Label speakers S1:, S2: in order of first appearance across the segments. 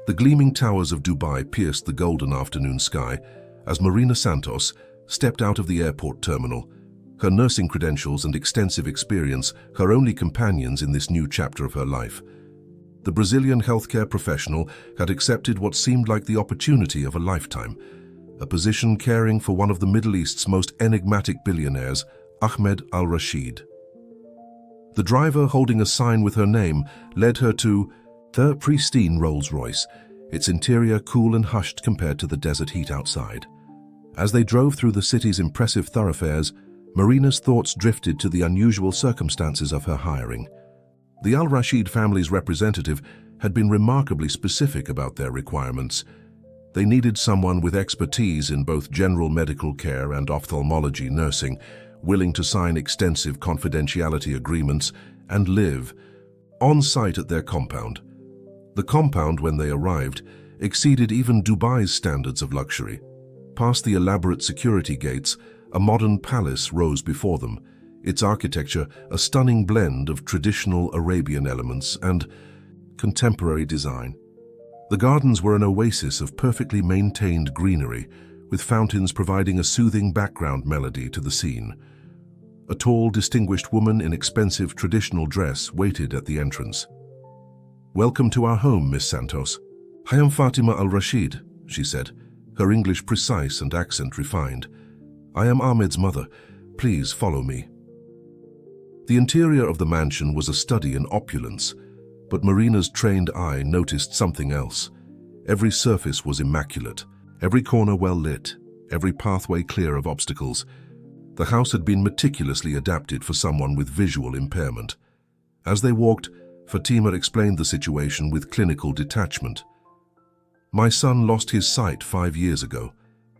S1: The gleaming towers of Dubai pierced the golden afternoon sky as Marina Santos stepped out of the airport terminal, her nursing credentials and extensive experience her only companions in this new chapter of her life. The Brazilian healthcare professional had accepted what seemed like the opportunity of a lifetime, a position caring for one of the Middle East's most enigmatic billionaires, Ahmed al-Rashid. The driver holding a sign with her name led her to the pristine Rolls-Royce, its interior cool and hushed compared to the desert heat outside. As they drove through the city's impressive thoroughfares, Marina's thoughts drifted to the unusual circumstances of her hiring. The al-Rashid family's representative had been remarkably specific about their requirements. They needed someone with expertise in both general medical care and ophthalmology nursing, willing to sign extensive confidentiality agreements and live on-site at their compound. The compound, when they arrived, exceeded even Dubai's standards of luxury. Past the elaborate security gates, a modern palace rose before them, its architecture a stunning blend of traditional Arabian elements and contemporary design. The gardens were an oasis of perfectly maintained greenery, with fountains providing a soothing background melody to the scene. A tall, distinguished woman in expensive traditional dress waited at the entrance. "Welcome to our home, Miss Santos." "I am Fatima al-Rashid," she said, her English precise and accent refined. "I am Ahmed's mother. Please follow me." The interior of the mansion was a study in opulence, but Marina's trained eye noticed something else. Every surface was immaculate, every corner well lit, every pathway clear of obstacles. The house had been meticulously adapted for someone with visual impairment. As they walked, Fatima explained the situation with clinical detachment. "My son lost his sight 5 years ago.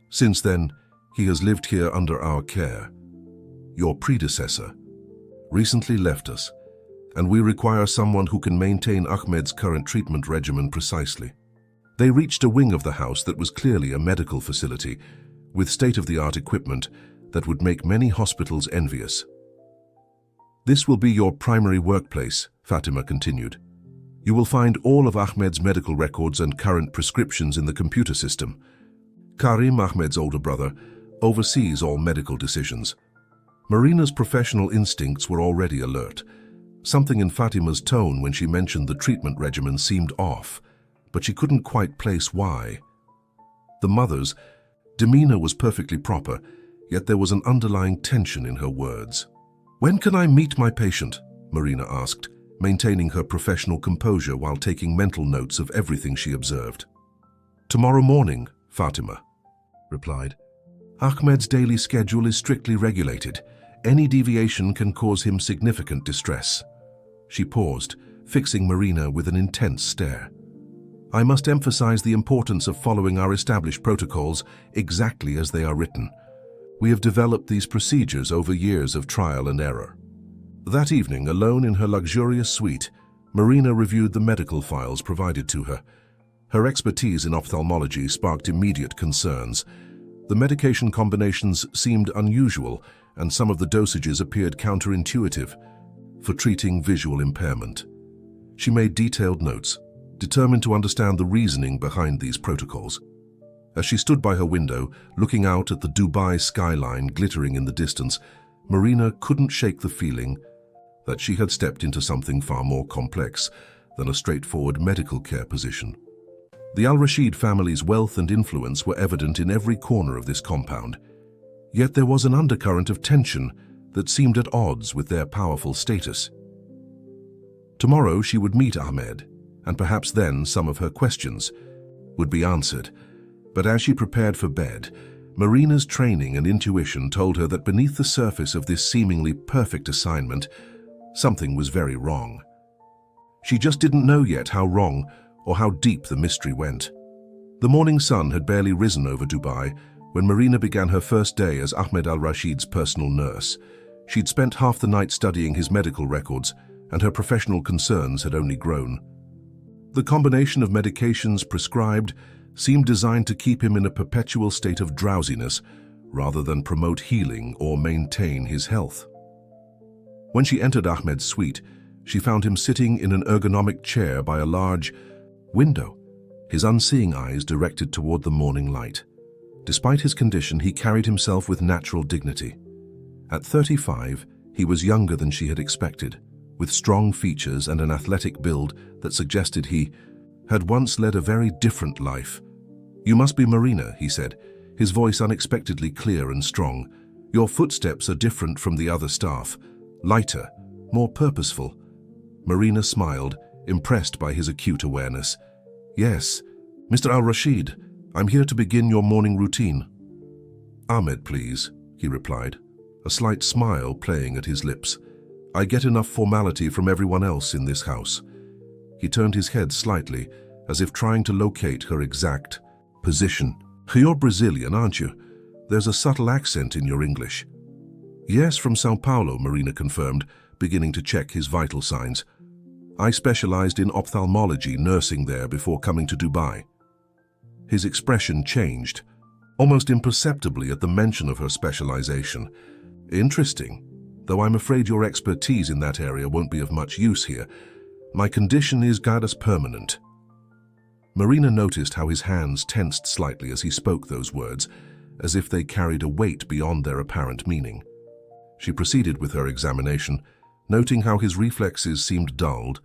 S1: Since then, he has lived here under our care. Your predecessor recently left us, and we require someone who can maintain Ahmed's current treatment regimen precisely." They reached a wing of the house that was clearly a medical facility, with state-of-the-art equipment that would make many hospitals envious. "This will be your primary workplace," Fatima continued. "You will find all of Ahmed's medical records and current prescriptions in the computer system. Karim, Ahmed's older brother, oversees all medical decisions." Marina's professional instincts were already alert. Something in Fatima's tone when she mentioned the treatment regimen seemed off, but she couldn't quite place why. The mother's demeanor was perfectly proper, yet there was an underlying tension in her words. "When can I meet my patient?" Marina asked, maintaining her professional composure while taking mental notes of everything she observed. "Tomorrow morning," Fatima replied. "Ahmed's daily schedule is strictly regulated. Any deviation can cause him significant distress." She paused, fixing Marina with an intense stare. "I must emphasize the importance of following our established protocols exactly as they are written. We have developed these procedures over years of trial and error." That evening, alone in her luxurious suite, Marina reviewed the medical files provided to her. Her expertise in ophthalmology sparked immediate concerns. The medication combinations seemed unusual, and some of the dosages appeared counterintuitive for treating visual impairment. She made detailed notes, determined to understand the reasoning behind these protocols. As she stood by her window, looking out at the Dubai skyline glittering in the distance, Marina couldn't shake the feeling that she had stepped into something far more complex than a straightforward medical care position. The al-Rashid family's wealth and influence were evident in every corner of this compound. Yet there was an undercurrent of tension that seemed at odds with their powerful status. Tomorrow she would meet Ahmed, and perhaps then some of her questions would be answered. But as she prepared for bed, Marina's training and intuition told her that beneath the surface of this seemingly perfect assignment, something was very wrong. She just didn't know yet how wrong or how deep the mystery went. The morning sun had barely risen over Dubai when Marina began her first day as Ahmed al-Rashid's personal nurse. She'd spent half the night studying his medical records, and her professional concerns had only grown. The combination of medications prescribed seemed designed to keep him in a perpetual state of drowsiness rather than promote healing or maintain his health. When she entered Ahmed's suite, she found him sitting in an ergonomic chair by a large window, his unseeing eyes directed toward the morning light. Despite his condition, he carried himself with natural dignity. At 35, he was younger than she had expected, with strong features and an athletic build that suggested he had once led a very different life. "You must be Marina," he said, his voice unexpectedly clear and strong. "Your footsteps are different from the other staff, lighter, more purposeful." Marina smiled, impressed by his acute awareness. "Yes, Mr. Al-Rashid, I'm here to begin your morning routine." "Ahmed, please," he replied, a slight smile playing at his lips. "I get enough formality from everyone else in this house." He turned his head slightly, as if trying to locate her exact position. "You're Brazilian, aren't you? There's a subtle accent in your English." "Yes, from Sao Paulo," Marina confirmed, beginning to check his vital signs. "I specialized in ophthalmology nursing there before coming to Dubai." His expression changed, almost imperceptibly at the mention of her specialization. "Interesting, though I'm afraid your expertise in that area won't be of much use here. My condition is gyrus permanent." Marina noticed how his hands tensed slightly as he spoke those words, as if they carried a weight beyond their apparent meaning. She proceeded with her examination, noting how his reflexes seemed dulled,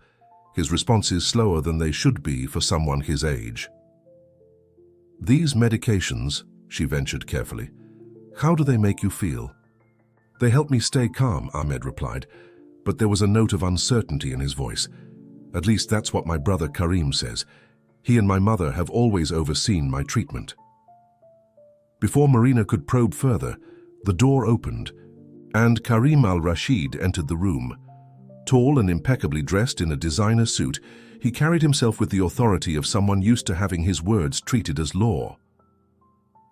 S1: his responses slower than they should be for someone his age. "These medications," she ventured carefully, "how do they make you feel?" "They help me stay calm," Ahmed replied, but there was a note of uncertainty in his voice. "At least that's what my brother Karim says. He and my mother have always overseen my treatment." Before Marina could probe further, the door opened, and Karim al-Rashid entered the room. Tall and impeccably dressed in a designer suit, he carried himself with the authority of someone used to having his words treated as law.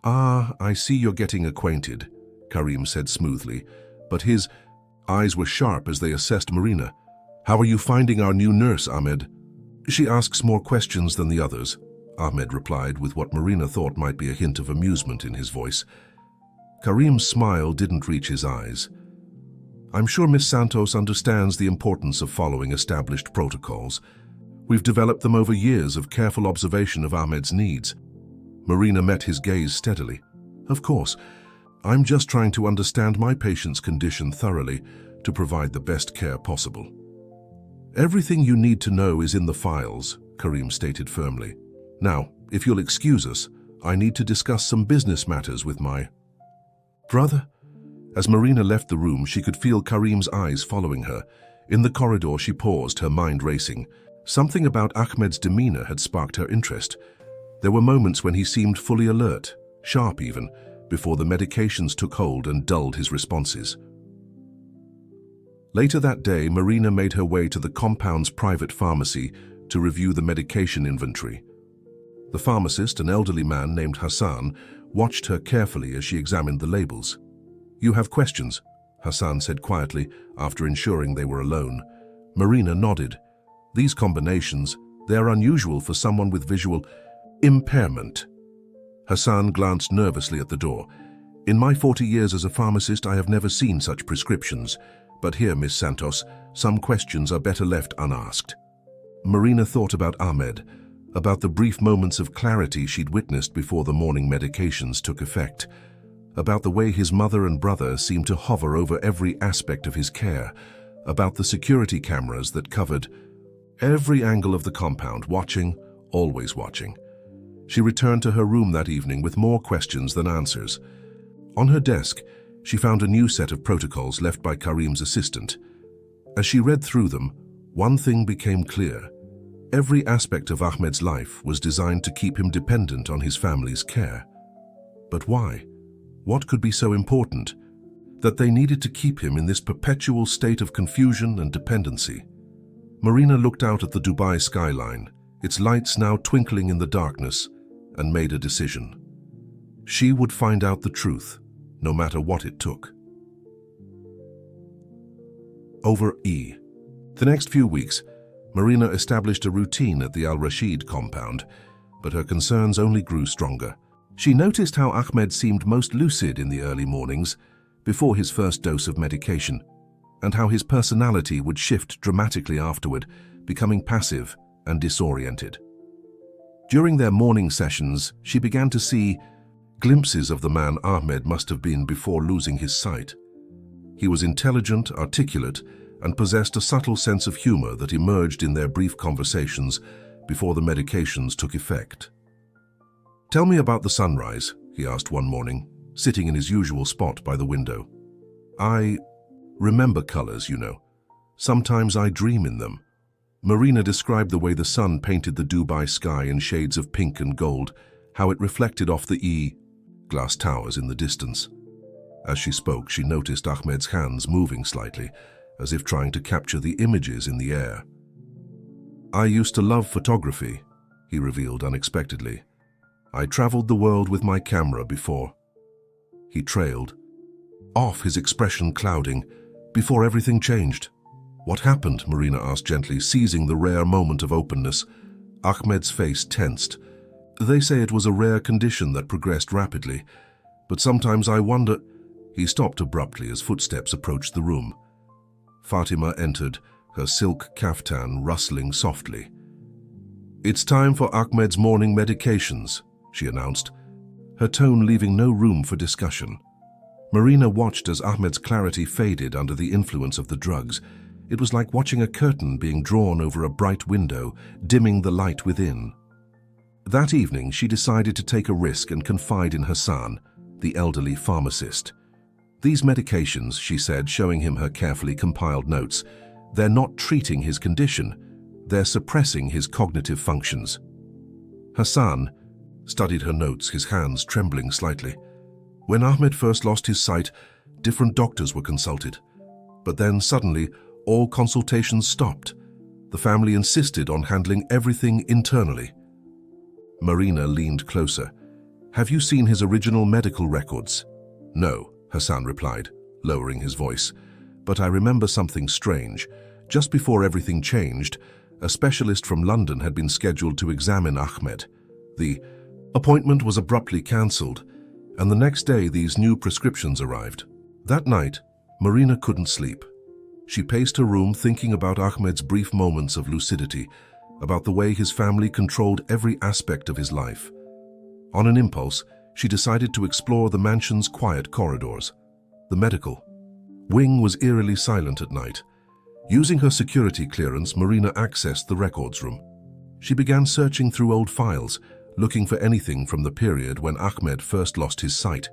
S1: "Ah, I see you're getting acquainted," Karim said smoothly, but his eyes were sharp as they assessed Marina. "How are you finding our new nurse, Ahmed?" "She asks more questions than the others," Ahmed replied with what Marina thought might be a hint of amusement in his voice. Karim's smile didn't reach his eyes. "I'm sure Miss Santos understands the importance of following established protocols. We've developed them over years of careful observation of Ahmed's needs." Marina met his gaze steadily. "Of course. I'm just trying to understand my patient's condition thoroughly to provide the best care possible." "Everything you need to know is in the files," Karim stated firmly. "Now, if you'll excuse us, I need to discuss some business matters with my brother." As Marina left the room, she could feel Karim's eyes following her. In the corridor, she paused, her mind racing. Something about Ahmed's demeanor had sparked her interest. There were moments when he seemed fully alert, sharp even, before the medications took hold and dulled his responses. Later that day, Marina made her way to the compound's private pharmacy to review the medication inventory. The pharmacist, an elderly man named Hassan, watched her carefully as she examined the labels. "You have questions?" Hassan said quietly, after ensuring they were alone. Marina nodded. "These combinations, they are unusual for someone with visual impairment." Hassan glanced nervously at the door. "In my 40 years as a pharmacist, I have never seen such prescriptions. But here, Miss Santos, some questions are better left unasked." Marina thought about Ahmed, about the brief moments of clarity she'd witnessed before the morning medications took effect, about the way his mother and brother seemed to hover over every aspect of his care, about the security cameras that covered every angle of the compound, watching, always watching. She returned to her room that evening with more questions than answers. On her desk, she found a new set of protocols left by Karim's assistant. As she read through them, one thing became clear. Every aspect of Ahmed's life was designed to keep him dependent on his family's care. But why? What could be so important that they needed to keep him in this perpetual state of confusion and dependency? Marina looked out at the Dubai skyline, its lights now twinkling in the darkness, and made a decision. She would find out the truth, no matter what it took. The next few weeks, Marina established a routine at the Al-Rashid compound, but her concerns only grew stronger. She noticed how Ahmed seemed most lucid in the early mornings, before his first dose of medication, and how his personality would shift dramatically afterward, becoming passive and disoriented. During their morning sessions, she began to see glimpses of the man Ahmed must have been before losing his sight. He was intelligent, articulate, and possessed a subtle sense of humor that emerged in their brief conversations before the medications took effect. "Tell me about the sunrise," he asked one morning, sitting in his usual spot by the window. "I remember colors, you know. Sometimes I dream in them." Marina described the way the sun painted the Dubai sky in shades of pink and gold, how it reflected off the glass towers in the distance. As she spoke, she noticed Ahmed's hands moving slightly, as if trying to capture the images in the air. "I used to love photography," he revealed unexpectedly. "I traveled the world with my camera before." He trailed off, his expression clouding, before everything changed. "What happened?" Marina asked gently, seizing the rare moment of openness. Ahmed's face tensed. "They say it was a rare condition that progressed rapidly, but sometimes I wonder—" He stopped abruptly as footsteps approached the room. Fatima entered, her silk kaftan rustling softly. "It's time for Ahmed's morning medications," she announced, her tone leaving no room for discussion. Marina watched as Ahmed's clarity faded under the influence of the drugs. It was like watching a curtain being drawn over a bright window, dimming the light within. That evening, she decided to take a risk and confide in Hassan, the elderly pharmacist. "These medications," she said, showing him her carefully compiled notes, "they're not treating his condition, they're suppressing his cognitive functions." Hassan studied her notes, his hands trembling slightly. "When Ahmed first lost his sight, different doctors were consulted. But then suddenly, all consultations stopped. The family insisted on handling everything internally." Marina leaned closer. "Have you seen his original medical records?" "No," Hassan replied, lowering his voice. "But I remember something strange. Just before everything changed, a specialist from London had been scheduled to examine Ahmed. The appointment was abruptly cancelled, and the next day these new prescriptions arrived. That night, Marina couldn't sleep. She paced her room thinking about Ahmed's brief moments of lucidity, about the way his family controlled every aspect of his life. On an impulse, she decided to explore the mansion's quiet corridors. The medical wing was eerily silent at night. Using her security clearance, Marina accessed the records room. She began searching through old files, looking for anything from the period when Ahmed first lost his sight.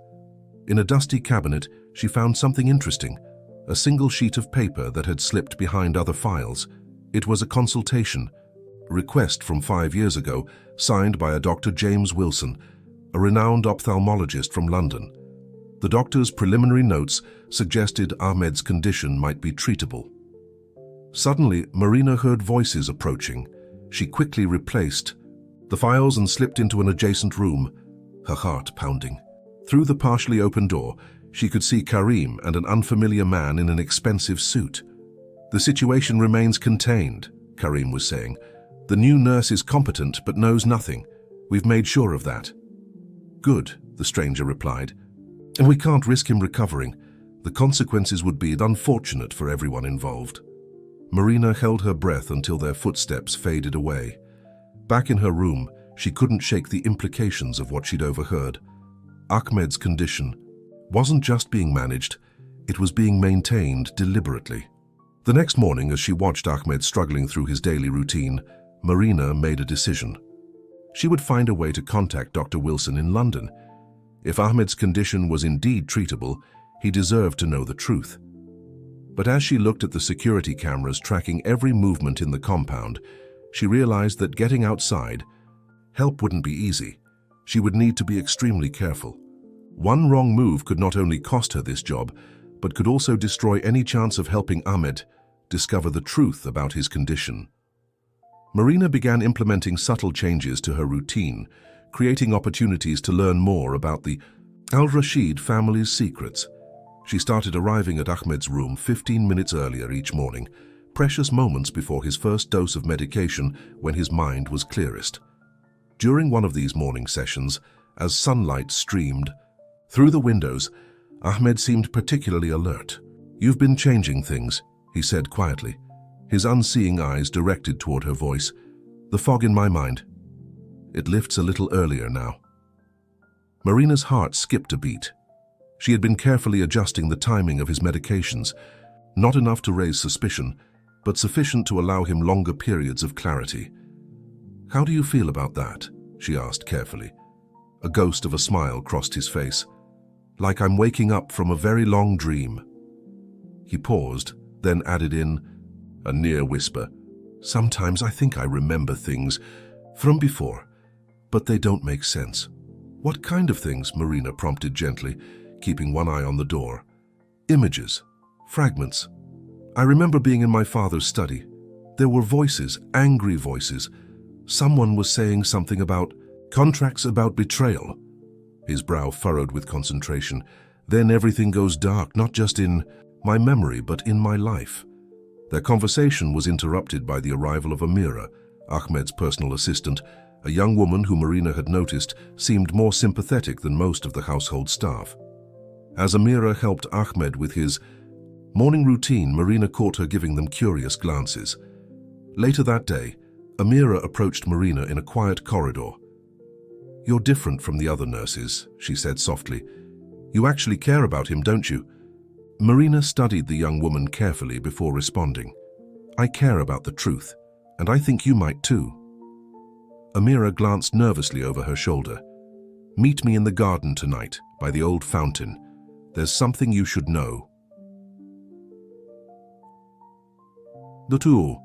S1: In a dusty cabinet, she found something interesting, a single sheet of paper that had slipped behind other files. It was a consultation request from 5 years ago, signed by a Dr. James Wilson, a renowned ophthalmologist from London. The doctor's preliminary notes suggested Ahmed's condition might be treatable. Suddenly, Marina heard voices approaching. She quickly replaced the files and slipped into an adjacent room, her heart pounding. Through the partially open door, she could see Karim and an unfamiliar man in an expensive suit. "The situation remains contained," Karim was saying. "The new nurse is competent but knows nothing. We've made sure of that." "Good," the stranger replied. "And we can't risk him recovering. The consequences would be unfortunate for everyone involved." Marina held her breath until their footsteps faded away. Back in her room, she couldn't shake the implications of what she'd overheard. Ahmed's condition wasn't just being managed, it was being maintained deliberately. The next morning, as she watched Ahmed struggling through his daily routine, Marina made a decision. She would find a way to contact Dr. Wilson in London. If Ahmed's condition was indeed treatable, he deserved to know the truth. But as she looked at the security cameras tracking every movement in the compound, she realized that getting outside help wouldn't be easy. She would need to be extremely careful. One wrong move could not only cost her this job, but could also destroy any chance of helping Ahmed discover the truth about his condition. Marina began implementing subtle changes to her routine, creating opportunities to learn more about the Al-Rashid family's secrets. She started arriving at Ahmed's room 15 minutes earlier each morning, precious moments before his first dose of medication when his mind was clearest. During one of these morning sessions, as sunlight streamed through the windows, Ahmed seemed particularly alert. "You've been changing things," he said quietly, his unseeing eyes directed toward her voice. "The fog in my mind." It lifts a little earlier now. Marina's heart skipped a beat. She had been carefully adjusting the timing of his medications, not enough to raise suspicion, but sufficient to allow him longer periods of clarity. "How do you feel about that?" she asked carefully. A ghost of a smile crossed his face. "Like I'm waking up from a very long dream." He paused, then added in a near whisper, "Sometimes I think I remember things from before, but they don't make sense." "What kind of things?" Marina prompted gently, keeping one eye on the door. "Images, fragments. I remember being in my father's study. There were voices, angry voices. Someone was saying something about contracts, about betrayal." His brow furrowed with concentration. "Then everything goes dark, not just in my memory, but in my life." Their conversation was interrupted by the arrival of Amira, Ahmed's personal assistant, a young woman who Marina had noticed seemed more sympathetic than most of the household staff. As Amira helped Ahmed with his morning routine, Marina caught her giving them curious glances. Later that day, Amira approached Marina in a quiet corridor. "You're different from the other nurses," she said softly. "You actually care about him, don't you?" Marina studied the young woman carefully before responding. "I care about the truth, and I think you might too." Amira glanced nervously over her shoulder. "Meet me in the garden tonight, by the old fountain. There's something you should know." The two.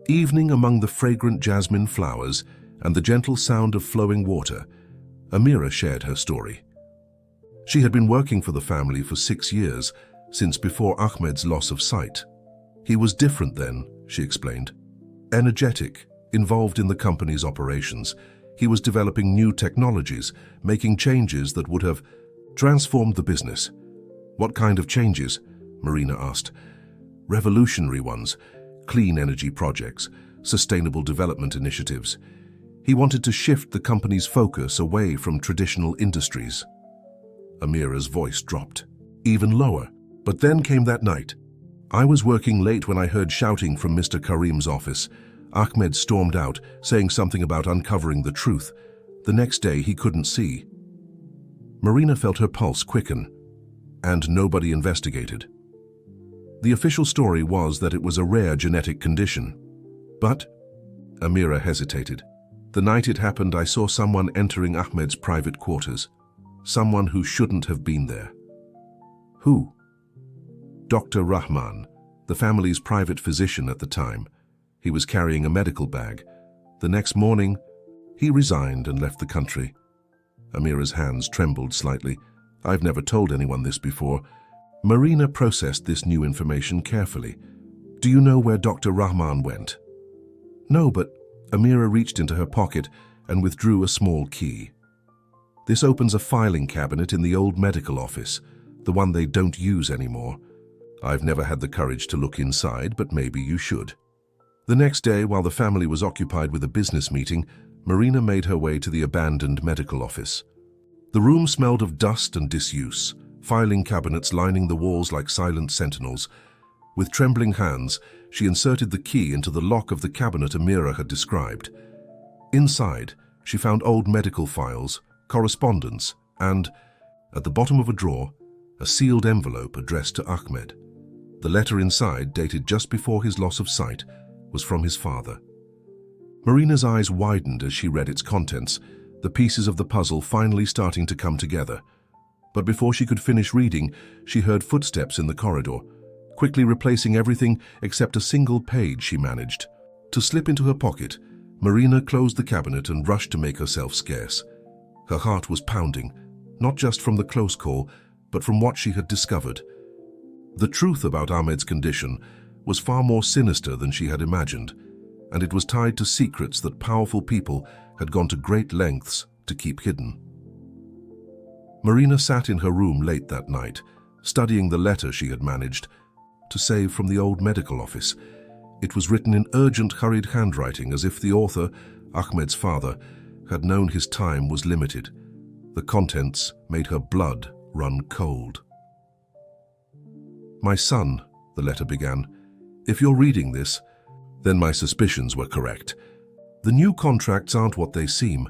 S1: Evening among the fragrant jasmine flowers and the gentle sound of flowing water, Amira shared her story. She had been working for the family for 6 years, since before Ahmed's loss of sight. He was different then, she explained. Energetic, involved in the company's operations. He was developing new technologies, making changes that would have transformed the business. "What kind of changes?" Marina asked. "Revolutionary ones, clean energy projects, sustainable development initiatives. He wanted to shift the company's focus away from traditional industries." Amira's voice dropped, even lower. "But then came that night. I was working late when I heard shouting from Mr. Karim's office. Ahmed stormed out, saying something about uncovering the truth. The next day he couldn't see." Marina felt her pulse quicken, and nobody investigated. The official story was that it was a rare genetic condition. "But," Amira hesitated, "the night it happened I saw someone entering Ahmed's private quarters. Someone who shouldn't have been there." "Who?" "Dr. Rahman, the family's private physician at the time. He was carrying a medical bag. The next morning, he resigned and left the country." Amira's hands trembled slightly. "I've never told anyone this before." Marina processed this new information carefully. "Do you know where Dr. Rahman went?" "No, but..." Amira reached into her pocket and withdrew a small key. "This opens a filing cabinet in the old medical office, the one they don't use anymore. I've never had the courage to look inside, but maybe you should." The next day, while the family was occupied with a business meeting, Marina made her way to the abandoned medical office. The room smelled of dust and disuse, filing cabinets lining the walls like silent sentinels. With trembling hands, she inserted the key into the lock of the cabinet Amira had described. Inside, she found old medical files, correspondence, and, at the bottom of a drawer, a sealed envelope addressed to Ahmed. The letter inside, dated just before his loss of sight, was from his father. Marina's eyes widened as she read its contents, the pieces of the puzzle finally starting to come together. But before she could finish reading, she heard footsteps in the corridor, quickly replacing everything except a single page she managed. To slip into her pocket, Marina closed the cabinet and rushed to make herself scarce. Her heart was pounding, not just from the close call, but from what she had discovered. The truth about Ahmed's condition was far more sinister than she had imagined, and it was tied to secrets that powerful people had gone to great lengths to keep hidden. Marina sat in her room late that night, studying the letter she had managed to save from the old medical office. It was written in urgent, hurried handwriting, as if the author, Ahmed's father, had known his time was limited. The contents made her blood run cold. "My son," the letter began, "if you're reading this, then my suspicions were correct. The new contracts aren't what they seem.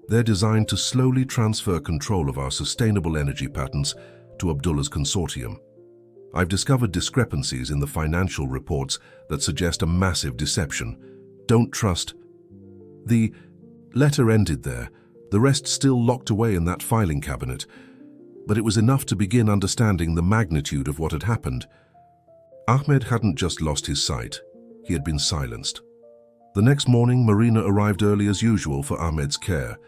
S1: They're designed to slowly transfer control of our sustainable energy patterns to Abdullah's consortium. I've discovered discrepancies in the financial reports that suggest a massive deception. Don't trust. The letter ended there, the rest still locked away in that filing cabinet. But it was enough to begin understanding the magnitude of what had happened. Ahmed hadn't just lost his sight, he had been silenced. The next morning, Marina arrived early as usual for Ahmed's care.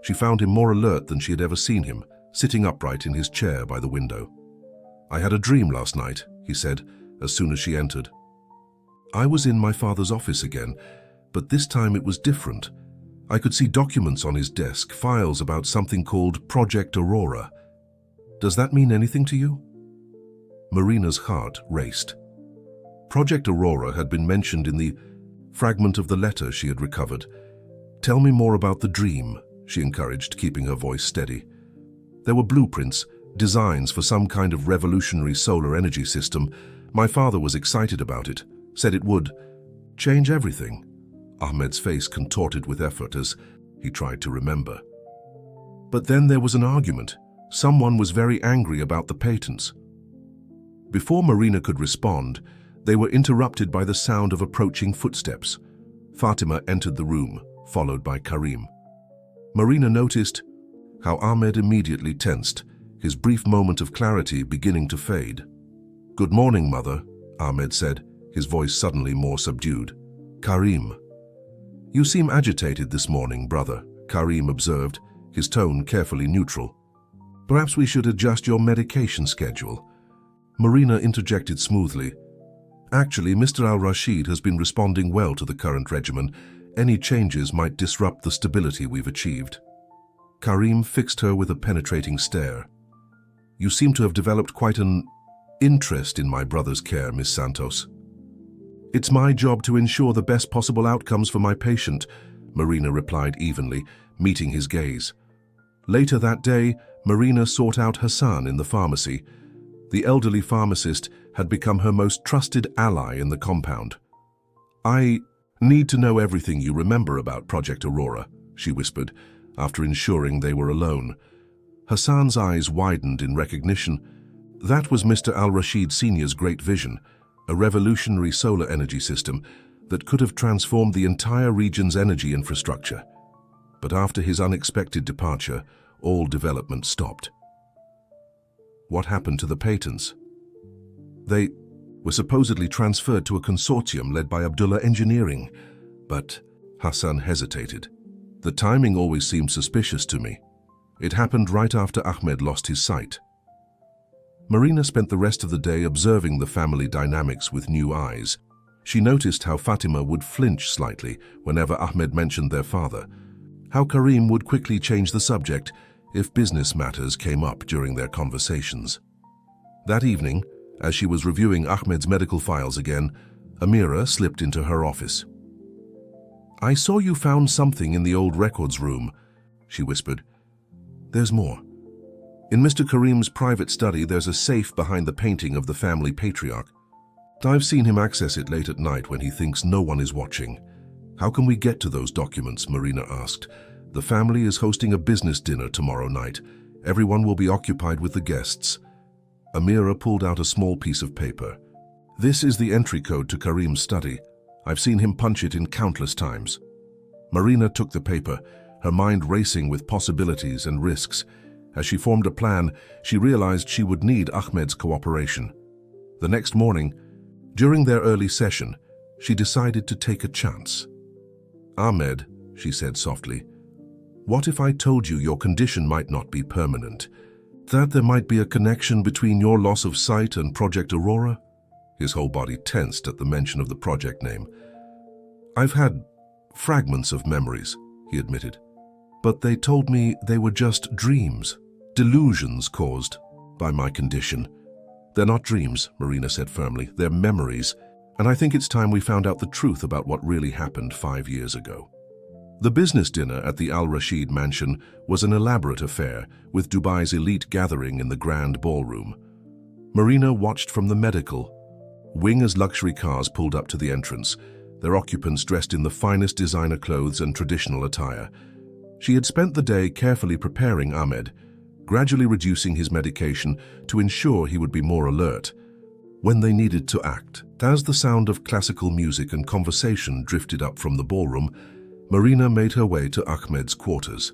S1: She found him more alert than she had ever seen him, sitting upright in his chair by the window. "I had a dream last night," he said, as soon as she entered. "I was in my father's office again, but this time it was different. I could see documents on his desk, files about something called Project Aurora. Does that mean anything to you?" Marina's heart raced. Project Aurora had been mentioned in the fragment of the letter she had recovered. "Tell me more about the dream," she encouraged, keeping her voice steady. "There were blueprints, designs for some kind of revolutionary solar energy system. My father was excited about it, said it would change everything." Ahmed's face contorted with effort as he tried to remember. "But then there was an argument. Someone was very angry about the patents." Before Marina could respond, they were interrupted by the sound of approaching footsteps. Fatima entered the room, followed by Karim. Marina noticed how Ahmed immediately tensed, his brief moment of clarity beginning to fade. "Good morning, Mother," Ahmed said, his voice suddenly more subdued. "Karim." "You seem agitated this morning, brother," Karim observed, his tone carefully neutral. "Perhaps we should adjust your medication schedule." Marina interjected smoothly. "Actually, Mr. Al-Rashid has been responding well to the current regimen. Any changes might disrupt the stability we've achieved." Karim fixed her with a penetrating stare. "You seem to have developed quite an interest in my brother's care, Miss Santos." "It's my job to ensure the best possible outcomes for my patient," Marina replied evenly, meeting his gaze. Later that day, Marina sought out Hassan in the pharmacy. The elderly pharmacist had become her most trusted ally in the compound. "I need to know everything you remember about Project Aurora," she whispered, after ensuring they were alone. Hassan's eyes widened in recognition. That was Mr. Al-Rashid Sr.'s great vision, a revolutionary solar energy system that could have transformed the entire region's energy infrastructure. But after his unexpected departure, all development stopped. "What happened to the patents?" "They were supposedly transferred to a consortium led by Abdullah Engineering, but..." Hassan hesitated. "The timing always seemed suspicious to me. It happened right after Ahmed lost his sight." Marina spent the rest of the day observing the family dynamics with new eyes. She noticed how Fatima would flinch slightly whenever Ahmed mentioned their father, how Karim would quickly change the subject if business matters came up during their conversations. That evening, as she was reviewing Ahmed's medical files again, Amira slipped into her office. "I saw you found something in the old records room," she whispered. "There's more. In Mr. Karim's private study, there's a safe behind the painting of the family patriarch. I've seen him access it late at night when he thinks no one is watching." "How can we get to those documents?" Marina asked. "The family is hosting a business dinner tomorrow night. Everyone will be occupied with the guests." Amira pulled out a small piece of paper. "This is the entry code to Karim's study. I've seen him punch it in countless times." Marina took the paper, her mind racing with possibilities and risks. As she formed a plan, she realized she would need Ahmed's cooperation. The next morning, during their early session, she decided to take a chance. "Ahmed," she said softly, "what if I told you your condition might not be permanent? That there might be a connection between your loss of sight and Project Aurora?" His whole body tensed at the mention of the project name. "I've had fragments of memories," he admitted, "but they told me they were just dreams, delusions caused by my condition." "They're not dreams," Marina said firmly. "They're memories, and I think it's time we found out the truth about what really happened 5 years ago." The business dinner at the Al-Rashid mansion was an elaborate affair, with Dubai's elite gathering in the grand ballroom. Marina watched from the medical wing as luxury cars pulled up to the entrance. their occupants dressed in the finest designer clothes and traditional attire. She had spent the day carefully preparing Ahmed, gradually reducing his medication to ensure he would be more alert when they needed to act. As the sound of classical music and conversation drifted up from the ballroom, Marina made her way to Ahmed's quarters.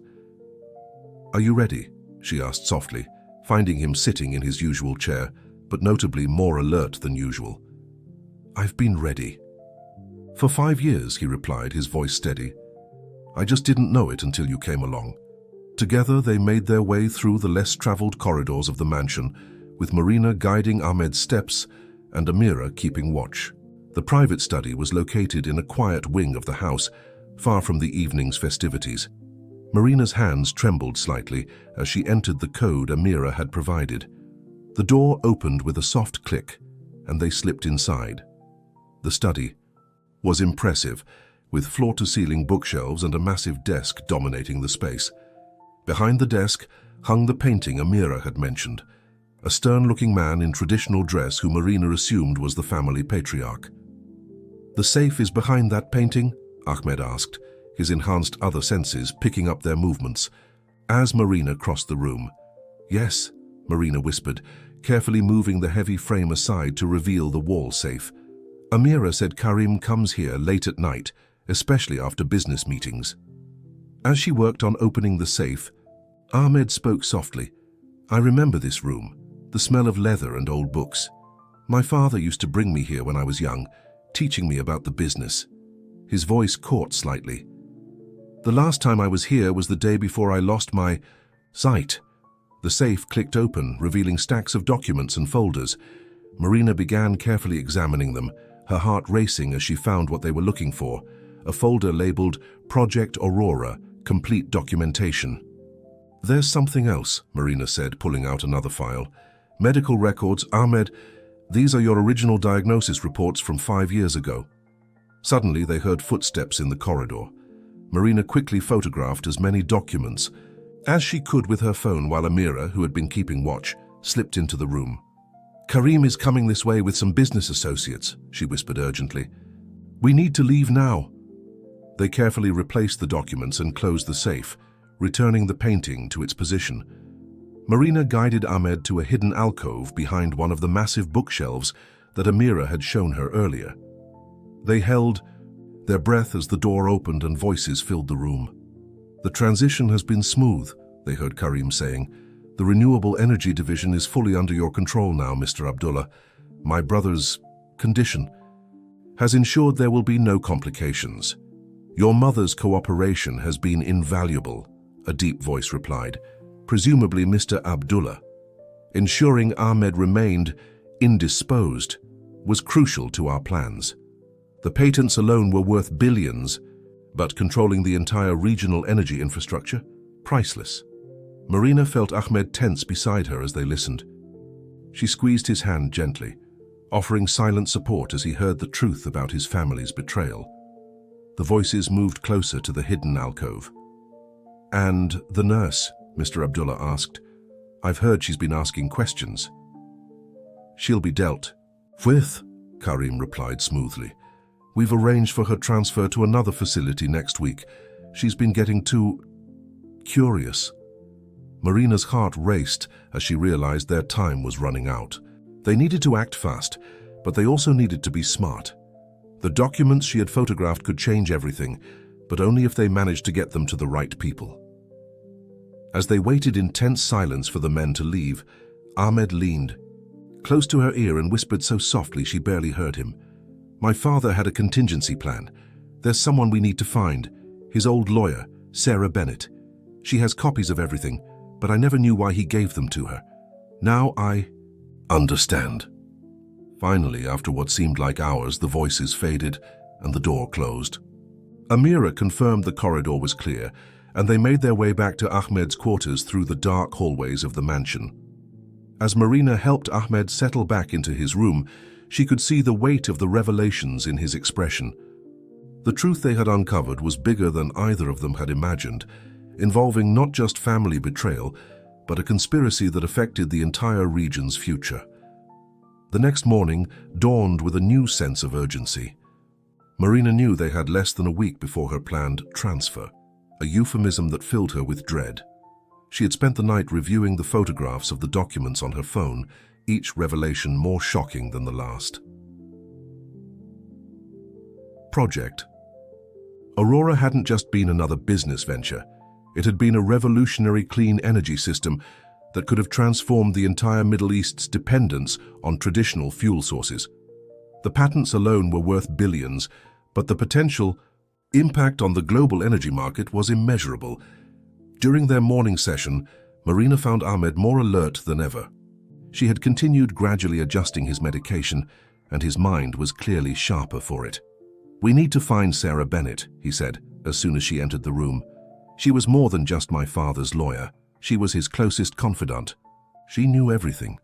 S1: "Are you ready?" she asked softly, finding him sitting in his usual chair, but notably more alert than usual. "I've been ready." "For 5 years," he replied, his voice steady. "I just didn't know it until you came along." Together they made their way through the less traveled corridors of the mansion, with Marina guiding Ahmed's steps and Amira keeping watch. The private study was located in a quiet wing of the house, far from the evening's festivities. Marina's hands trembled slightly as she entered the code Amira had provided. The door opened with a soft click, and they slipped inside. The study was impressive, with floor-to-ceiling bookshelves and a massive desk dominating the space. Behind the desk hung the painting Amira had mentioned, a stern-looking man in traditional dress who Marina assumed was the family patriarch. "The safe is behind that painting?" Ahmed asked, his enhanced other senses picking up their movements, as Marina crossed the room. "Yes," Marina whispered, carefully moving the heavy frame aside to reveal the wall safe. "Amira said Karim comes here late at night, especially after business meetings." As she worked on opening the safe, Ahmed spoke softly. "I remember this room, the smell of leather and old books. My father used to bring me here when I was young, teaching me about the business." His voice caught slightly. "The last time I was here was the day before I lost my sight." The safe clicked open, revealing stacks of documents and folders. Marina began carefully examining them, her heart racing as she found what they were looking for, a folder labeled Project Aurora, Complete Documentation. "There's something else," Marina said, pulling out another file. "Medical records, Ahmed. These are your original diagnosis reports from 5 years ago." Suddenly, they heard footsteps in the corridor. Marina quickly photographed as many documents as she could with her phone while Amira, who had been keeping watch, slipped into the room. "Karim is coming this way with some business associates," she whispered urgently. "We need to leave now." They carefully replaced the documents and closed the safe, returning the painting to its position. Marina guided Ahmed to a hidden alcove behind one of the massive bookshelves that Amira had shown her earlier. They held their breath as the door opened and voices filled the room. "The transition has been smooth," they heard Karim saying. "The renewable energy division is fully under your control now, Mr. Abdullah. My brother's condition has ensured there will be no complications. Your mother's cooperation has been invaluable," a deep voice replied, presumably Mr. Abdullah. "Ensuring Ahmed remained indisposed was crucial to our plans. The patents alone were worth billions, but controlling the entire regional energy infrastructure, priceless." Marina felt Ahmed tense beside her as they listened. She squeezed his hand gently, offering silent support as he heard the truth about his family's betrayal. The voices moved closer to the hidden alcove. "And the nurse?" Mr. Abdullah asked. "I've heard she's been asking questions." "She'll be dealt with," Karim replied smoothly. "We've arranged for her transfer to another facility next week. She's been getting too curious." Marina's heart raced as she realized their time was running out. They needed to act fast, but they also needed to be smart. The documents she had photographed could change everything, but only if they managed to get them to the right people. As they waited in tense silence for the men to leave, Ahmed leaned close to her ear and whispered so softly she barely heard him. "My father had a contingency plan. There's someone we need to find. His old lawyer, Sarah Bennett. She has copies of everything, but I never knew why he gave them to her. Now I understand." Finally, after what seemed like hours, the voices faded and the door closed. Amira confirmed the corridor was clear, and they made their way back to Ahmed's quarters through the dark hallways of the mansion. As Marina helped Ahmed settle back into his room, she could see the weight of the revelations in his expression. The truth they had uncovered was bigger than either of them had imagined, involving not just family betrayal, but a conspiracy that affected the entire region's future. The next morning dawned with a new sense of urgency. Marina knew they had less than a week before her planned transfer, a euphemism that filled her with dread. She had spent the night reviewing the photographs of the documents on her phone, each revelation more shocking than the last. Project. Aurora hadn't just been another business venture. It had been a revolutionary clean energy system that could have transformed the entire Middle East's dependence on traditional fuel sources. The patents alone were worth billions, but the potential impact on the global energy market was immeasurable. During their morning session, Marina found Ahmed more alert than ever. She had continued gradually adjusting his medication, and his mind was clearly sharper for it. "We need to find Sarah Bennett," he said, as soon as she entered the room. "She was more than just my father's lawyer. She was his closest confidant. She knew everything."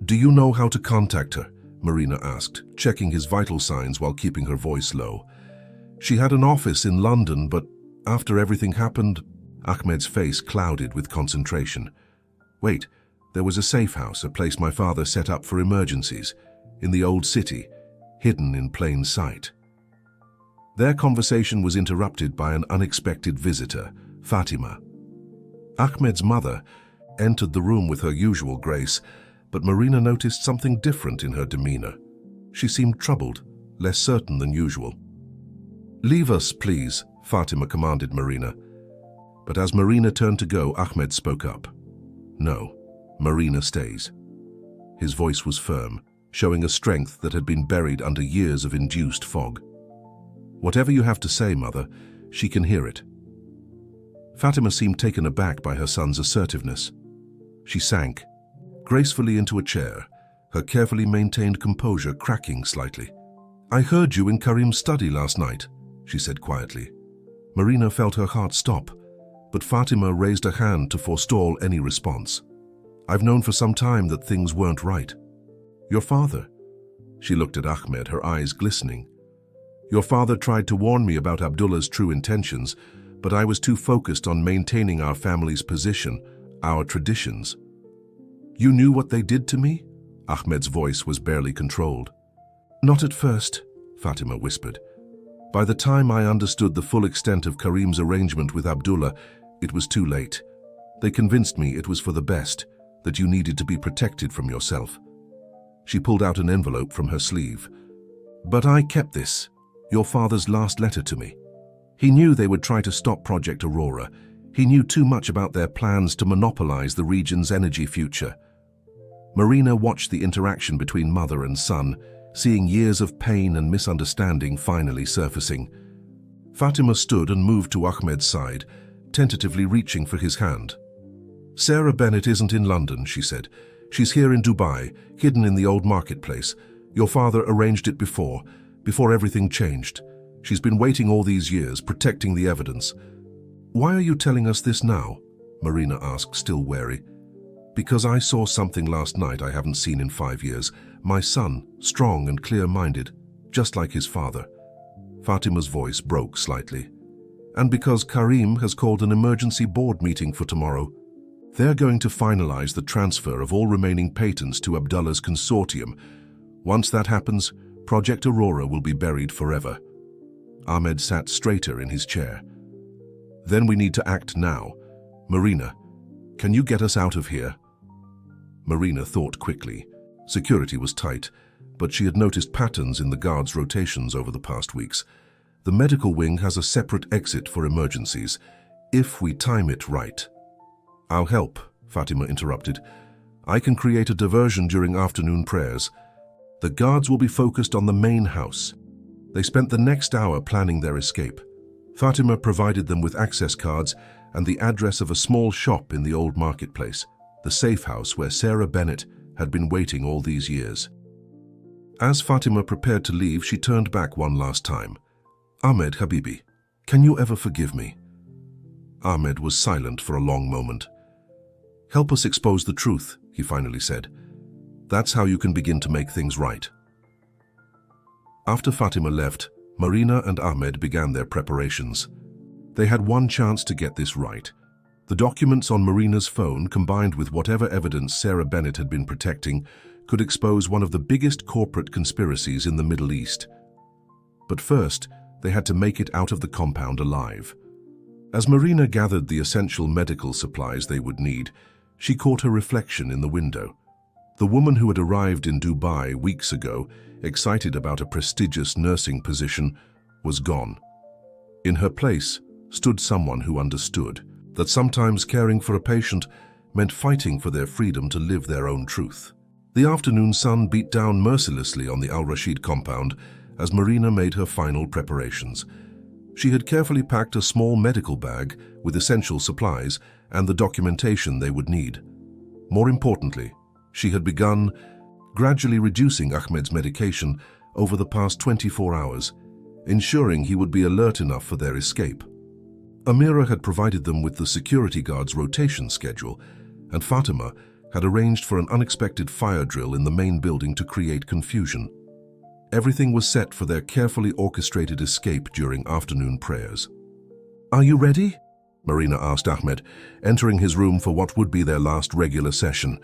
S1: "Do you know how to contact her?" Marina asked, checking his vital signs while keeping her voice low. "She had an office in London, but after everything happened..." Ahmed's face clouded with concentration. "Wait, there was a safe house, a place my father set up for emergencies, in the old city, hidden in plain sight." Their conversation was interrupted by an unexpected visitor, Fatima. Ahmed's mother entered the room with her usual grace, but Marina noticed something different in her demeanor. She seemed troubled, less certain than usual. "Leave us, please," Fatima commanded Marina. But as Marina turned to go, Ahmed spoke up. "No, Marina stays." His voice was firm, showing a strength that had been buried under years of induced fog. "Whatever you have to say, Mother, she can hear it." Fatima seemed taken aback by her son's assertiveness. She sank gracefully into a chair, her carefully maintained composure cracking slightly. "I heard you in Karim's study last night," she said quietly. Marina felt her heart stop, but Fatima raised a hand to forestall any response. "I've known for some time that things weren't right." "Your father?" She looked at Ahmed, her eyes glistening. "Your father tried to warn me about Abdullah's true intentions, but I was too focused on maintaining our family's position, our traditions." "You knew what they did to me?" Ahmed's voice was barely controlled. "Not at first," Fatima whispered. "By the time I understood the full extent of Karim's arrangement with Abdullah, it was too late. They convinced me it was for the best, that you needed to be protected from yourself." She pulled out an envelope from her sleeve. "But I kept this, your father's last letter to me. He knew they would try to stop Project Aurora. He knew too much about their plans to monopolize the region's energy future." Marina watched the interaction between mother and son, seeing years of pain and misunderstanding finally surfacing. Fatima stood and moved to Ahmed's side, tentatively reaching for his hand. "Sarah Bennett isn't in London," she said. "She's here in Dubai, hidden in the old marketplace. Your father arranged it before everything changed. She's been waiting all these years, protecting the evidence." "Why are you telling us this now?" Marina asked, still wary. "Because I saw something last night I haven't seen in 5 years. My son, strong and clear-minded, just like his father." Fatima's voice broke slightly. "And because Karim has called an emergency board meeting for tomorrow. They're going to finalize the transfer of all remaining patents to Abdullah's consortium. Once that happens, Project Aurora will be buried forever." Ahmed sat straighter in his chair. "Then we need to act now. Marina, can you get us out of here?" Marina thought quickly. Security was tight, but she had noticed patterns in the guards' rotations over the past weeks. "The medical wing has a separate exit for emergencies, if we time it right." "I'll help," Fatima interrupted. "I can create a diversion during afternoon prayers. The guards will be focused on the main house." They spent the next hour planning their escape. Fatima provided them with access cards and the address of a small shop in the old marketplace, the safe house where Sarah Bennett had been waiting all these years. As Fatima prepared to leave, she turned back one last time. "Ahmed, Habibi, can you ever forgive me?" Ahmed was silent for a long moment. "Help us expose the truth," he finally said. "That's how you can begin to make things right." After Fatima left, Marina and Ahmed began their preparations. They had one chance to get this right. The documents on Marina's phone, combined with whatever evidence Sarah Bennett had been protecting, could expose one of the biggest corporate conspiracies in the Middle East. But first, they had to make it out of the compound alive. As Marina gathered the essential medical supplies they would need, she caught her reflection in the window. The woman who had arrived in Dubai weeks ago, excited about a prestigious nursing position, was gone. In her place stood someone who understood that sometimes caring for a patient meant fighting for their freedom to live their own truth. The afternoon sun beat down mercilessly on the Al Rashid compound as Marina made her final preparations. She had carefully packed a small medical bag with essential supplies and the documentation they would need. More importantly, she had begun gradually reducing Ahmed's medication over the past 24 hours, ensuring he would be alert enough for their escape. Amira had provided them with the security guard's rotation schedule, and Fatima had arranged for an unexpected fire drill in the main building to create confusion. Everything was set for their carefully orchestrated escape during afternoon prayers. "Are you ready?" Marina asked Ahmed, entering his room for what would be their last regular session.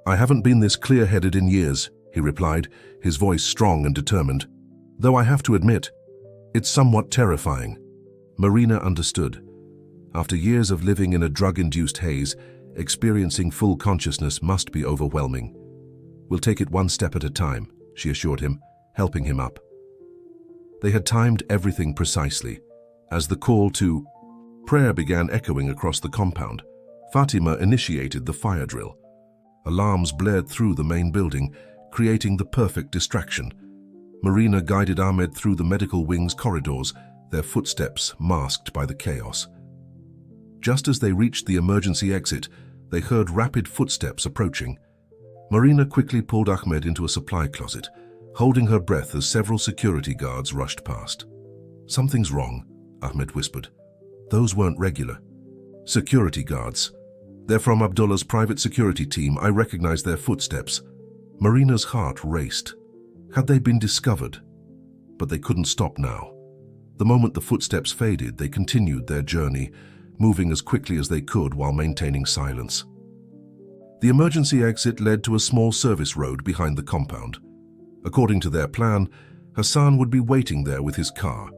S1: "I haven't been this clear-headed in years," he replied, his voice strong and determined. "Though I have to admit, it's somewhat terrifying." Marina understood. After years of living in a drug-induced haze, experiencing full consciousness must be overwhelming. "We'll take it one step at a time," she assured him, helping him up. They had timed everything precisely. As the call to prayer began echoing across the compound, Fatima initiated the fire drill. Alarms blared through the main building, creating the perfect distraction. Marina guided Ahmed through the medical wing's corridors, their footsteps masked by the chaos. Just as they reached the emergency exit, they heard rapid footsteps approaching. Marina quickly pulled Ahmed into a supply closet, holding her breath as several security guards rushed past. "Something's wrong," Ahmed whispered. "Those weren't regular security guards. They're from Abdullah's private security team. I recognize their footsteps." Marina's heart raced. Had they been discovered? But they couldn't stop now. The moment the footsteps faded, they continued their journey, moving as quickly as they could while maintaining silence. The emergency exit led to a small service road behind the compound. According to their plan, Hassan would be waiting there with his car.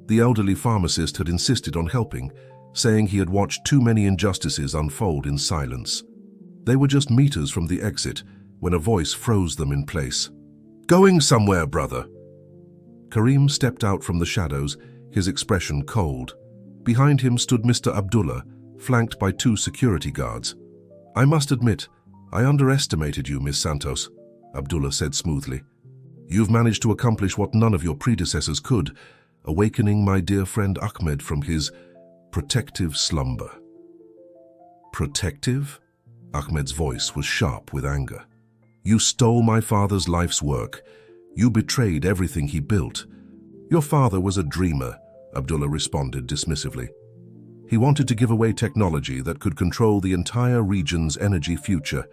S1: The elderly pharmacist had insisted on helping, saying he had watched too many injustices unfold in silence. They were just meters from the exit when a voice froze them in place. "Going somewhere, brother?" Karim stepped out from the shadows, his expression cold. Behind him stood Mr. Abdullah, flanked by two security guards. "I must admit, I underestimated you, Miss Santos," Abdullah said smoothly. "You've managed to accomplish what none of your predecessors could, awakening my dear friend Ahmed from his protective slumber." "Protective?" Ahmed's voice was sharp with anger. "You stole my father's life's work. You betrayed everything he built." "Your father was a dreamer," Abdullah responded dismissively. "He wanted to give away technology that could control the entire region's energy future.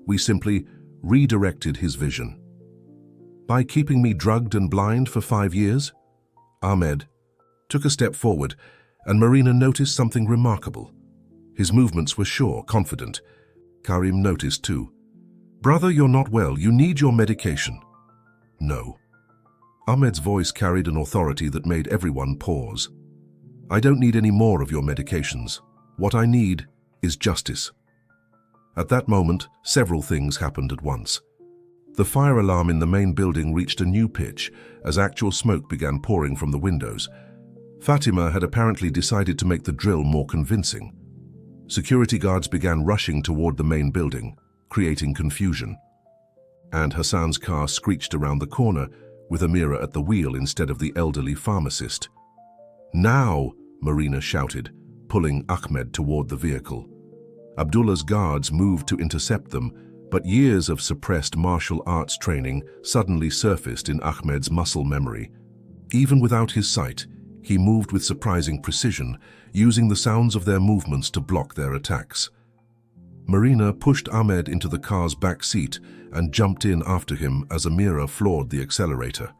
S1: We simply redirected his vision." "By keeping me drugged and blind for 5 years?" Ahmed took a step forward, and Marina noticed something remarkable. His movements were sure, confident. Karim noticed too. "Brother, you're not well. You need your medication." "No." Ahmed's voice carried an authority that made everyone pause. "I don't need any more of your medications. What I need is justice." At that moment, several things happened at once. The fire alarm in the main building reached a new pitch as actual smoke began pouring from the windows. Fatima had apparently decided to make the drill more convincing. Security guards began rushing toward the main building, creating confusion. And Hassan's car screeched around the corner, with Amira at the wheel instead of the elderly pharmacist. "Now!" Marina shouted, pulling Ahmed toward the vehicle. Abdullah's guards moved to intercept them, but years of suppressed martial arts training suddenly surfaced in Ahmed's muscle memory. Even without his sight, he moved with surprising precision, using the sounds of their movements to block their attacks. Marina pushed Ahmed into the car's back seat and jumped in after him as Amira floored the accelerator.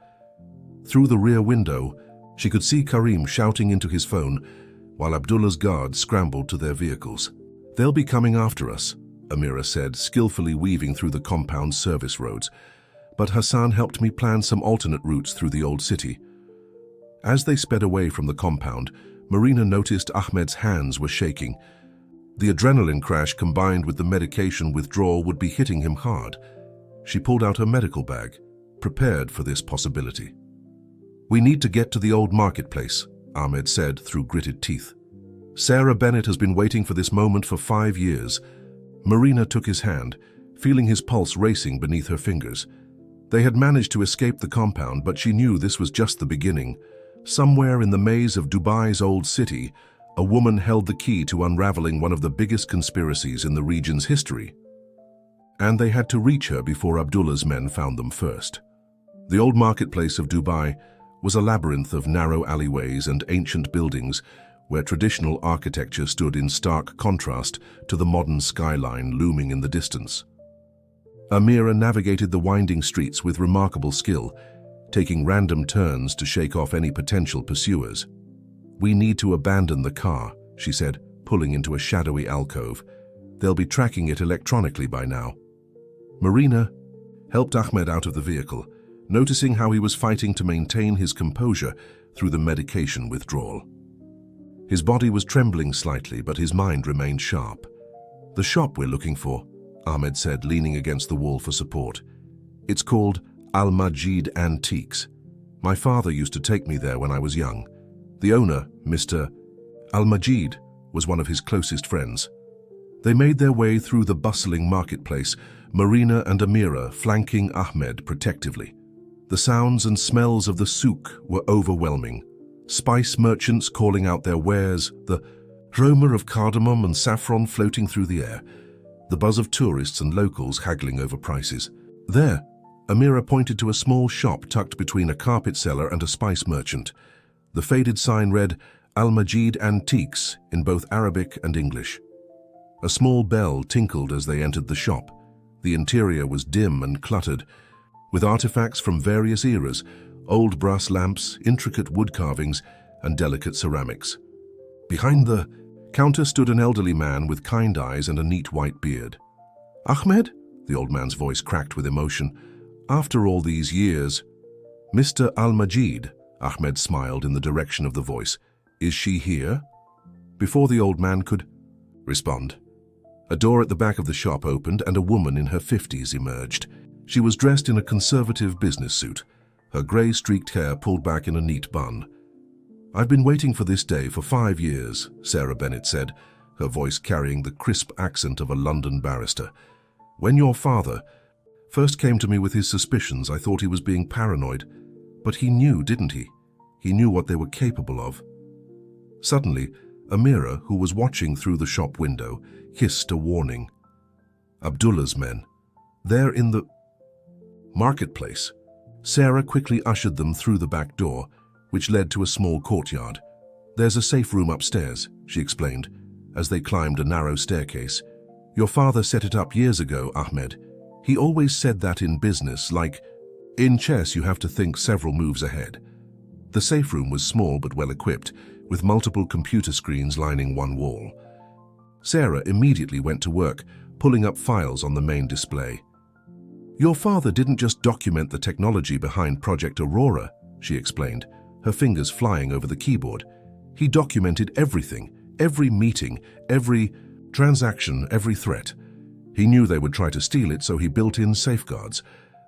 S1: Through the rear window, she could see Karim shouting into his phone, while Abdullah's guards scrambled to their vehicles. "They'll be coming after us," Amira said, skillfully weaving through the compound's service roads. "But Hassan helped me plan some alternate routes through the old city. As they sped away from the compound, Marina noticed Ahmed's hands were shaking. The adrenaline crash combined with the medication withdrawal would be hitting him hard. She pulled out her medical bag, prepared for this possibility. "We need to get to the old marketplace," Ahmed said through gritted teeth. "Sarah Bennett has been waiting for this moment for 5 years." Marina took his hand, feeling his pulse racing beneath her fingers. They had managed to escape the compound, but she knew this was just the beginning. Somewhere in the maze of Dubai's old city, a woman held the key to unraveling one of the biggest conspiracies in the region's history. And they had to reach her before Abdullah's men found them first. The old marketplace of Dubai was a labyrinth of narrow alleyways and ancient buildings where traditional architecture stood in stark contrast to the modern skyline looming in the distance. Amira navigated the winding streets with remarkable skill, taking random turns to shake off any potential pursuers. "We need to abandon the car," she said, pulling into a shadowy alcove. "They'll be tracking it electronically by now." Marina helped Ahmed out of the vehicle, noticing how he was fighting to maintain his composure through the medication withdrawal. His body was trembling slightly, but his mind remained sharp. "The shop we're looking for," Ahmed said, leaning against the wall for support. "It's called Al-Majid Antiques. My father used to take me there when I was young. The owner, Mr. Al-Majid, was one of his closest friends." They made their way through the bustling marketplace, Marina and Amira flanking Ahmed protectively. The sounds and smells of the souk were overwhelming. Spice merchants calling out their wares, the aroma of cardamom and saffron floating through the air, the buzz of tourists and locals haggling over prices. There, Amira pointed to a small shop tucked between a carpet seller and a spice merchant. The faded sign read, "Al-Majid Antiques," in both Arabic and English. A small bell tinkled as they entered the shop. The interior was dim and cluttered, with artifacts from various eras, old brass lamps, intricate wood carvings, and delicate ceramics. Behind the counter stood an elderly man with kind eyes and a neat white beard. "Ahmed?" The old man's voice cracked with emotion. "After all these years." "Mr. Al-Majid," Ahmed smiled in the direction of the voice. "Is she here?" Before the old man could respond, a door at the back of the shop opened and a woman in her 50s emerged. She was dressed in a conservative business suit, her grey-streaked hair pulled back in a neat bun. "I've been waiting for this day for 5 years," Sarah Bennett said, her voice carrying the crisp accent of a London barrister. "When your father first came to me with his suspicions, I thought he was being paranoid. But he knew, didn't he? He knew what they were capable of." Suddenly, Amira, who was watching through the shop window, hissed a warning. "Abdullah's men. They're in the marketplace." Sarah quickly ushered them through the back door, which led to a small courtyard. "There's a safe room upstairs," she explained, as they climbed a narrow staircase. "Your father set it up years ago, Ahmed. He always said that in business, like, in chess you have to think several moves ahead." The safe room was small but well equipped, with multiple computer screens lining one wall. Sarah immediately went to work, pulling up files on the main display. "Your father didn't just document the technology behind Project Aurora," she explained, her fingers flying over the keyboard. "He documented everything, every meeting, every transaction, every threat. He knew they would try to steal it, so he built in safeguards.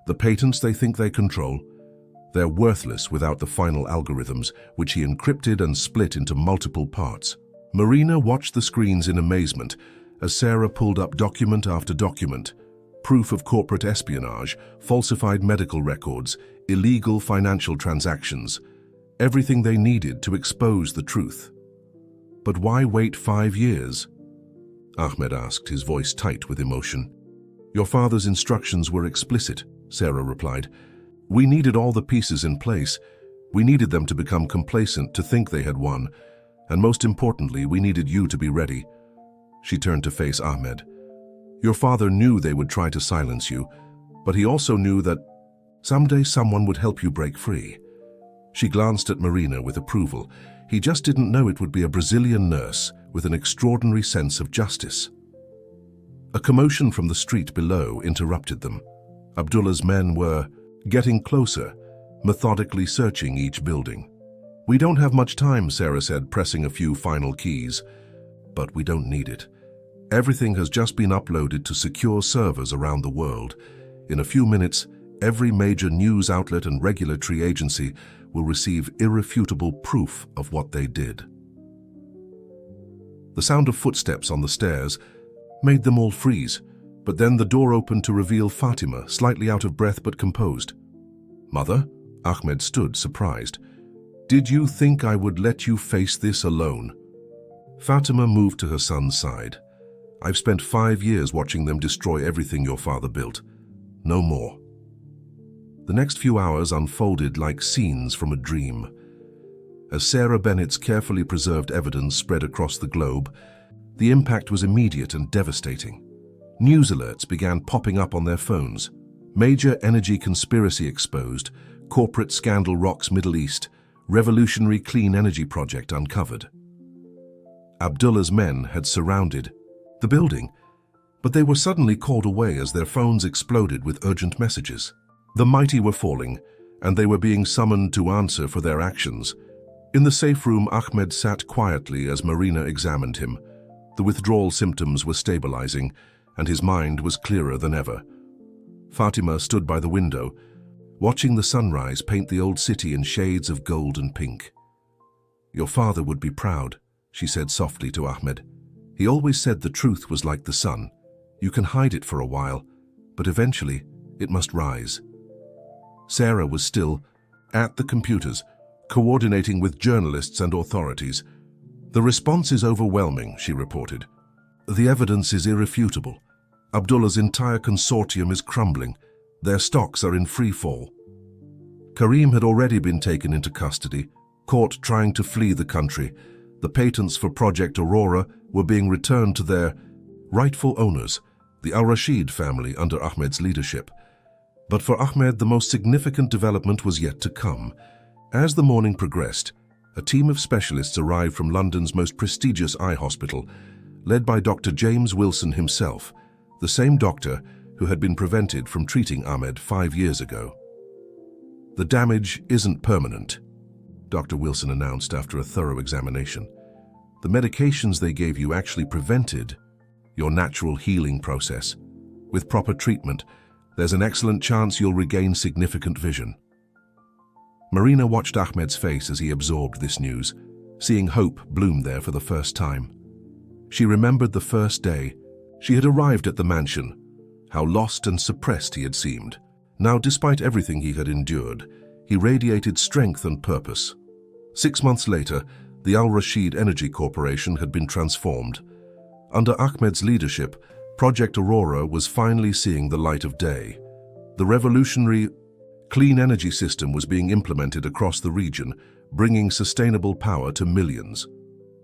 S1: The patents they think they control, they're worthless without the final algorithms, which he encrypted and split into multiple parts." Marina watched the screens in amazement as Sarah pulled up document after document. Proof of corporate espionage, falsified medical records, illegal financial transactions. Everything they needed to expose the truth. "But why wait 5 years?" Ahmed asked, his voice tight with emotion. "Your father's instructions were explicit," Sarah replied. "We needed all the pieces in place. We needed them to become complacent, to think they had won. And most importantly, we needed you to be ready." She turned to face Ahmed. "Your father knew they would try to silence you, but he also knew that someday someone would help you break free." She glanced at Marina with approval. He just didn't know it would be a Brazilian nurse with an extraordinary sense of justice. A commotion from the street below interrupted them. Abdullah's men were getting closer, methodically searching each building. "We don't have much time," Sarah said, pressing a few final keys. "But we don't need it. Everything has just been uploaded to secure servers around the world. In a few minutes, every major news outlet and regulatory agency will receive irrefutable proof of what they did." The sound of footsteps on the stairs made them all freeze, but then the door opened to reveal Fatima, slightly out of breath but composed. "Mother?" Ahmed stood, surprised. "Did you think I would let you face this alone?" Fatima moved to her son's side. "I've spent 5 years watching them destroy everything your father built. No more." The next few hours unfolded like scenes from a dream. As Sarah Bennett's carefully preserved evidence spread across the globe, the impact was immediate and devastating. News alerts began popping up on their phones. Major energy conspiracy exposed, corporate scandal rocks Middle East, revolutionary clean energy project uncovered. Abdullah's men had surrounded the building, but they were suddenly called away as their phones exploded with urgent messages. The mighty were falling, and they were being summoned to answer for their actions. In the safe room, Ahmed sat quietly as Marina examined him. The withdrawal symptoms were stabilizing, and his mind was clearer than ever. Fatima stood by the window, watching the sunrise paint the old city in shades of gold and pink. "Your father would be proud," she said softly to Ahmed. "He always said the truth was like the sun. You can hide it for a while, but eventually it must rise." Sarah was still at the computers, coordinating with journalists and authorities. "The response is overwhelming," she reported. "The evidence is irrefutable. Abdullah's entire consortium is crumbling. Their stocks are in free fall." Karim had already been taken into custody, caught trying to flee the country. The patents for Project Aurora were being returned to their rightful owners, the Al-Rashid family under Ahmed's leadership. But for Ahmed, the most significant development was yet to come. As the morning progressed, a team of specialists arrived from London's most prestigious eye hospital, led by Dr. James Wilson himself, the same doctor who had been prevented from treating Ahmed 5 years ago. "The damage isn't permanent," Dr. Wilson announced after a thorough examination. "The medications they gave you actually prevented your natural healing process. With proper treatment, there's an excellent chance you'll regain significant vision." Marina watched Ahmed's face as he absorbed this news, seeing hope bloom there for the first time. She remembered the first day she had arrived at the mansion, how lost and suppressed he had seemed. Now, despite everything he had endured, he radiated strength and purpose. 6 months later, the Al-Rashid Energy Corporation had been transformed. Under Ahmed's leadership, Project Aurora was finally seeing the light of day. The revolutionary clean energy system was being implemented across the region, bringing sustainable power to millions.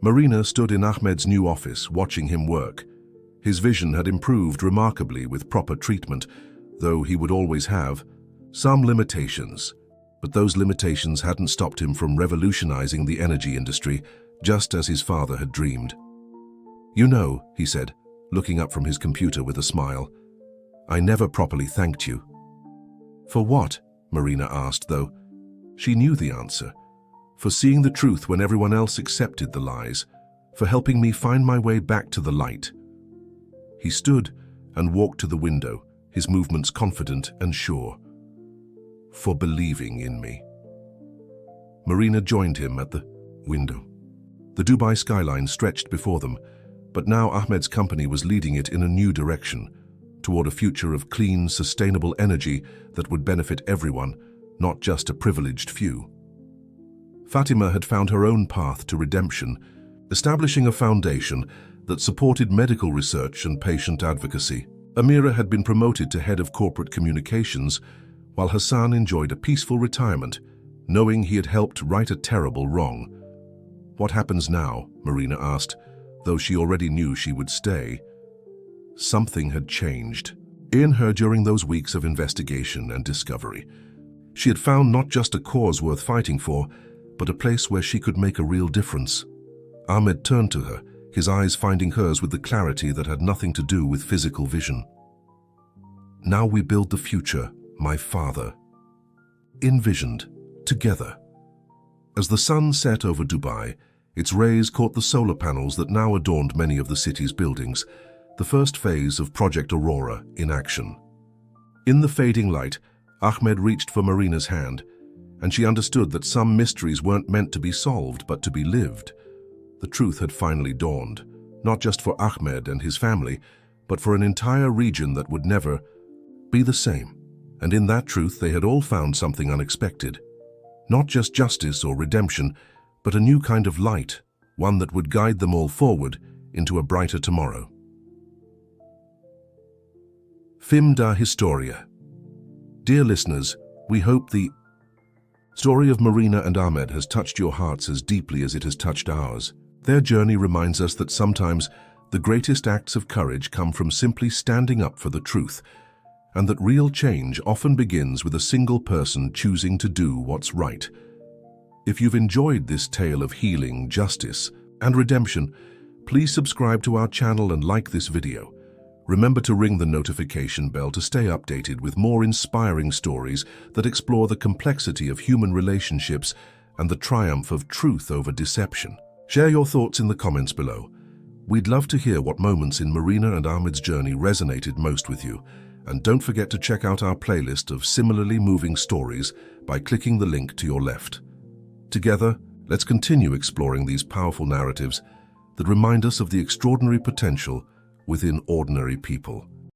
S1: Marina stood in Ahmed's new office, watching him work. His vision had improved remarkably with proper treatment, though he would always have some limitations. But those limitations hadn't stopped him from revolutionizing the energy industry, just as his father had dreamed. "You know," he said, looking up from his computer with a smile, "I never properly thanked you." "For what?" Marina asked, though she knew the answer. "For seeing the truth when everyone else accepted the lies, for helping me find my way back to the light." He stood and walked to the window, his movements confident and sure. "For believing in me." Marina joined him at the window. The Dubai skyline stretched before them, but now Ahmed's company was leading it in a new direction, toward a future of clean, sustainable energy that would benefit everyone, not just a privileged few. Fatima had found her own path to redemption, establishing a foundation that supported medical research and patient advocacy. Amira had been promoted to head of corporate communications, while Hassan enjoyed a peaceful retirement, knowing he had helped right a terrible wrong. "What happens now?" Marina asked, though she already knew she would stay. Something had changed in her during those weeks of investigation and discovery. She had found not just a cause worth fighting for, but a place where she could make a real difference. Ahmed turned to her, his eyes finding hers with the clarity that had nothing to do with physical vision. "Now we build the future my father envisioned together." As the sun set over Dubai, its rays caught the solar panels that now adorned many of the city's buildings, the first phase of Project Aurora in action. In the fading light, Ahmed reached for Marina's hand, and she understood that some mysteries weren't meant to be solved but to be lived. The truth had finally dawned, not just for Ahmed and his family, but for an entire region that would never be the same. And in that truth they had all found something unexpected. Not just justice or redemption, but a new kind of light, one that would guide them all forward into a brighter tomorrow. Film da Historia. Dear listeners, we hope the story of Marina and Ahmed has touched your hearts as deeply as it has touched ours. Their journey reminds us that sometimes the greatest acts of courage come from simply standing up for the truth, and that real change often begins with a single person choosing to do what's right. If you've enjoyed this tale of healing, justice, and redemption, please subscribe to our channel and like this video. Remember to ring the notification bell to stay updated with more inspiring stories that explore the complexity of human relationships and the triumph of truth over deception. Share your thoughts in the comments below. We'd love to hear what moments in Marina and Ahmed's journey resonated most with you. And don't forget to check out our playlist of similarly moving stories by clicking the link to your left. Together, let's continue exploring these powerful narratives that remind us of the extraordinary potential within ordinary people.